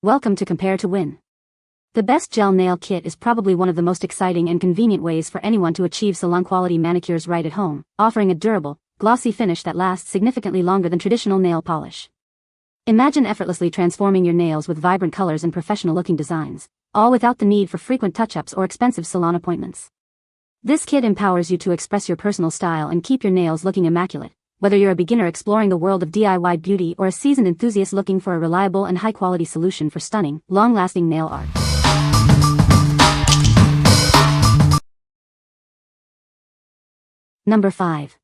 Welcome to Compare to Win. The best gel nail kit is probably one of the most exciting and convenient ways for anyone to achieve salon-quality manicures right at home, offering a durable, glossy finish that lasts significantly longer than traditional nail polish. Imagine effortlessly transforming your nails with vibrant colors and professional-looking designs, all without the need for frequent touch-ups or expensive salon appointments. This kit empowers you to express your personal style and keep your nails looking immaculate, whether you're a beginner exploring the world of DIY beauty or a seasoned enthusiast looking for a reliable and high-quality solution for stunning, long-lasting nail art. Number 5.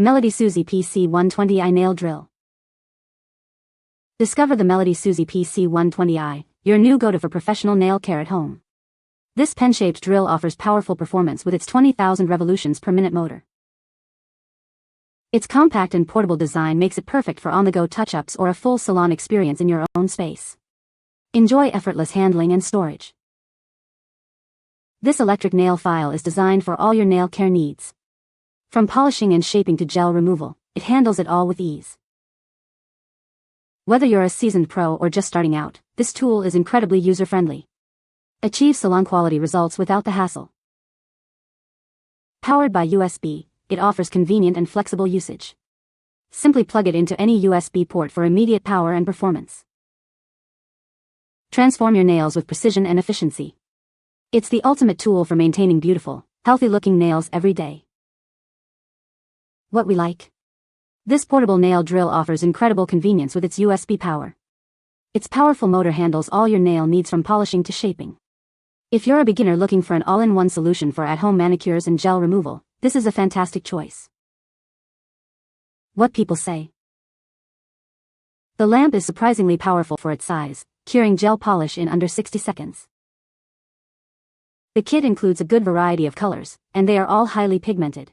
MelodySusie PC120i Nail Drill. Discover the MelodySusie PC120i, your new go-to for professional nail care at home. This pen-shaped drill offers powerful performance with its 20,000 revolutions per minute motor. Its compact and portable design makes it perfect for on-the-go touch-ups or a full salon experience in your own space. Enjoy effortless handling and storage. This electric nail file is designed for all your nail care needs. From polishing and shaping to gel removal, it handles it all with ease. Whether you're a seasoned pro or just starting out, this tool is incredibly user-friendly. Achieve salon-quality results without the hassle. Powered by USB, it offers convenient and flexible usage. Simply plug it into any USB port for immediate power and performance. Transform your nails with precision and efficiency. It's the ultimate tool for maintaining beautiful, healthy-looking nails every day. What we like? This portable nail drill offers incredible convenience with its USB power. Its powerful motor handles all your nail needs from polishing to shaping. If you're a beginner looking for an all-in-one solution for at-home manicures and gel removal, this is a fantastic choice. What people say. The lamp is surprisingly powerful for its size, curing gel polish in under 60 seconds. The kit includes a good variety of colors, and they are all highly pigmented.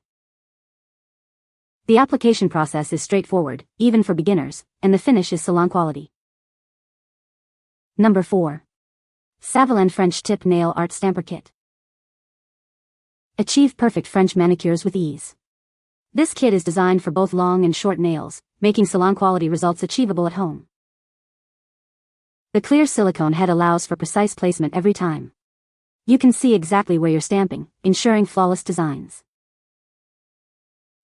The application process is straightforward, even for beginners, and the finish is salon quality. Number 4. Saviland French Tip Nail Art Stamper Kit. Achieve perfect French manicures with ease. This kit is designed for both long and short nails, making salon-quality results achievable at home. The clear silicone head allows for precise placement every time. You can see exactly where you're stamping, ensuring flawless designs.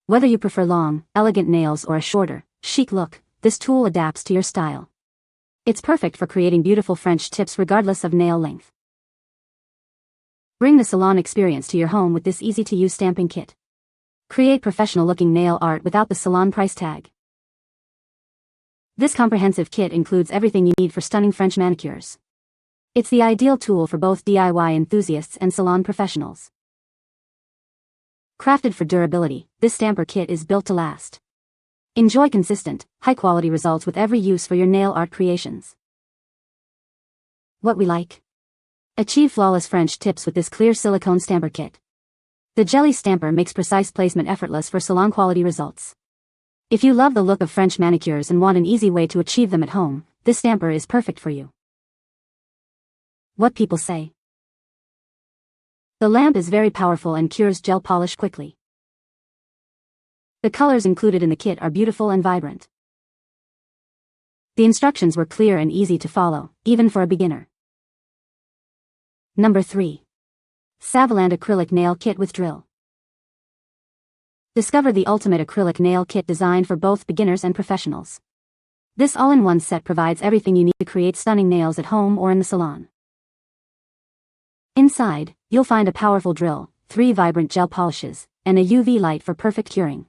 Whether you prefer long, elegant nails or a shorter, chic look, this tool adapts to your style. It's perfect for creating beautiful French tips regardless of nail length. Bring the salon experience to your home with this easy-to-use stamping kit. Create professional-looking nail art without the salon price tag. This comprehensive kit includes everything you need for stunning French manicures. It's the ideal tool for both DIY enthusiasts and salon professionals. Crafted for durability, this stamper kit is built to last. Enjoy consistent, high-quality results with every use for your nail art creations. What we like? Achieve flawless French tips with this clear silicone stamper kit. The jelly stamper makes precise placement effortless for salon-quality results. If you love the look of French manicures and want an easy way to achieve them at home, this stamper is perfect for you. What people say. The lamp is very powerful and cures gel polish quickly. The colors included in the kit are beautiful and vibrant. The instructions were clear and easy to follow, even for a beginner. Number 3. Saviland Acrylic Nail Kit with Drill. Discover the ultimate acrylic nail kit designed for both beginners and professionals. This all-in-one set provides everything you need to create stunning nails at home or in the salon. Inside, you'll find a powerful drill, 3 vibrant gel polishes, and a UV light for perfect curing.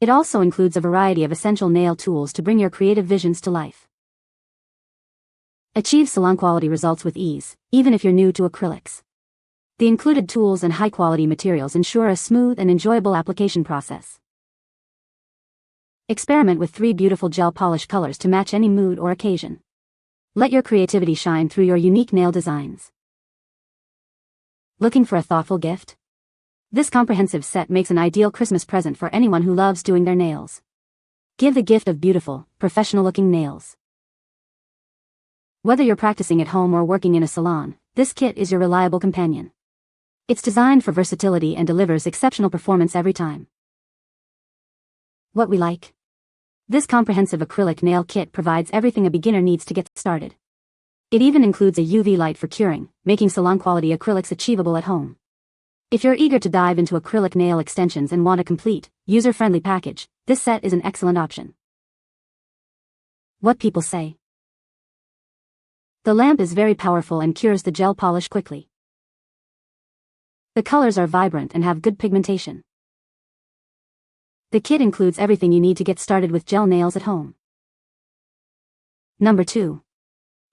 It also includes a variety of essential nail tools to bring your creative visions to life. Achieve salon-quality results with ease, even if you're new to acrylics. The included tools and high-quality materials ensure a smooth and enjoyable application process. Experiment with 3 beautiful gel polish colors to match any mood or occasion. Let your creativity shine through your unique nail designs. Looking for a thoughtful gift? This comprehensive set makes an ideal Christmas present for anyone who loves doing their nails. Give the gift of beautiful, professional-looking nails. Whether you're practicing at home or working in a salon, this kit is your reliable companion. It's designed for versatility and delivers exceptional performance every time. What we like? This comprehensive acrylic nail kit provides everything a beginner needs to get started. It even includes a UV light for curing, making salon-quality acrylics achievable at home. If you're eager to dive into acrylic nail extensions and want a complete, user-friendly package, this set is an excellent option. What people say. The lamp is very powerful and cures the gel polish quickly. The colors are vibrant and have good pigmentation. The kit includes everything you need to get started with gel nails at home. Number 2.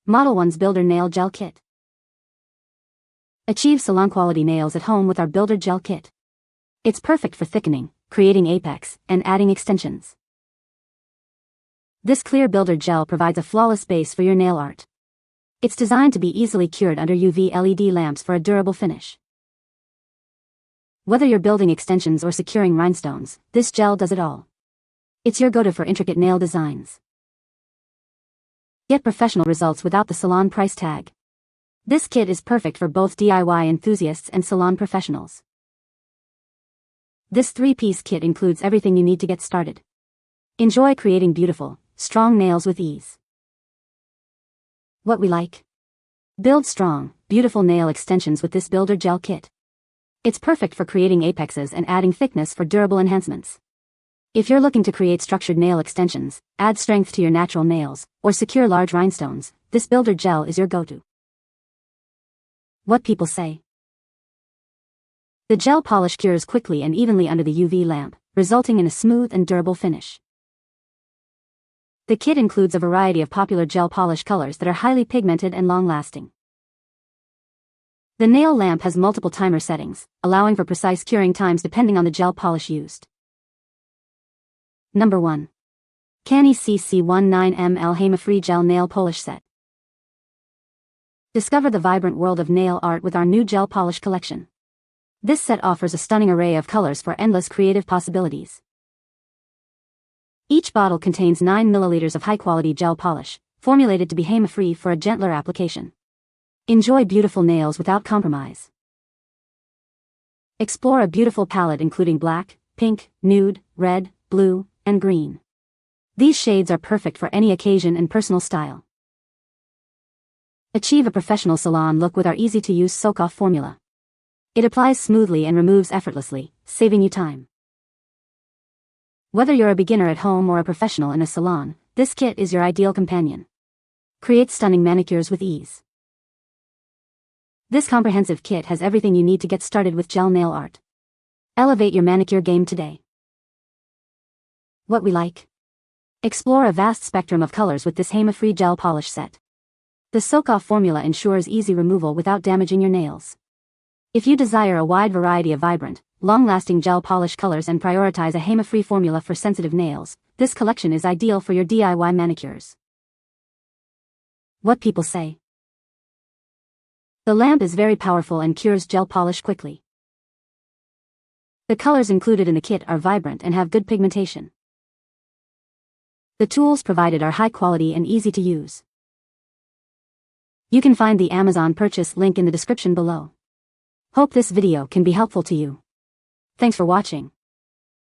MODELONES Builder Nail Gel Kit. Achieve salon-quality nails at home with our Builder Gel Kit. It's perfect for thickening, creating apex, and adding extensions. This clear builder gel provides a flawless base for your nail art. It's designed to be easily cured under UV LED lamps for a durable finish. Whether you're building extensions or securing rhinestones, this gel does it all. It's your go-to for intricate nail designs. Get professional results without the salon price tag. This kit is perfect for both DIY enthusiasts and salon professionals. This 3-piece kit includes everything you need to get started. Enjoy creating beautiful, strong nails with ease. What we like. Build strong, beautiful nail extensions with this Builder Gel Kit. It's perfect for creating apexes and adding thickness for durable enhancements. If you're looking to create structured nail extensions, add strength to your natural nails, or secure large rhinestones, this Builder Gel is your go-to. What people say. The gel polish cures quickly and evenly under the UV lamp, resulting in a smooth and durable finish. The kit includes a variety of popular gel polish colors that are highly pigmented and long-lasting. The nail lamp has multiple timer settings, allowing for precise curing times depending on the gel polish used. Number 1. CANNI CC19 ml Hema-free Gel Nail Polish Set. Discover the vibrant world of nail art with our new gel polish collection. This set offers a stunning array of colors for endless creative possibilities. Each bottle contains 9 milliliters of high-quality gel polish, formulated to be Hema-free for a gentler application. Enjoy beautiful nails without compromise. Explore a beautiful palette including black, pink, nude, red, blue, and green. These shades are perfect for any occasion and personal style. Achieve a professional salon look with our easy-to-use soak-off formula. It applies smoothly and removes effortlessly, saving you time. Whether you're a beginner at home or a professional in a salon, this kit is your ideal companion. Create stunning manicures with ease. This comprehensive kit has everything you need to get started with gel nail art. Elevate your manicure game today. What we like. Explore a vast spectrum of colors with this Hema-free gel polish set. The soak-off formula ensures easy removal without damaging your nails. If you desire a wide variety of vibrant, long-lasting gel polish colors and prioritize a Hema-free formula for sensitive nails, this collection is ideal for your DIY manicures. What people say. The lamp is very powerful and cures gel polish quickly. The colors included in the kit are vibrant and have good pigmentation. The tools provided are high quality and easy to use. You can find the Amazon purchase link in the description below. Hope this video can be helpful to you. Thanks for watching.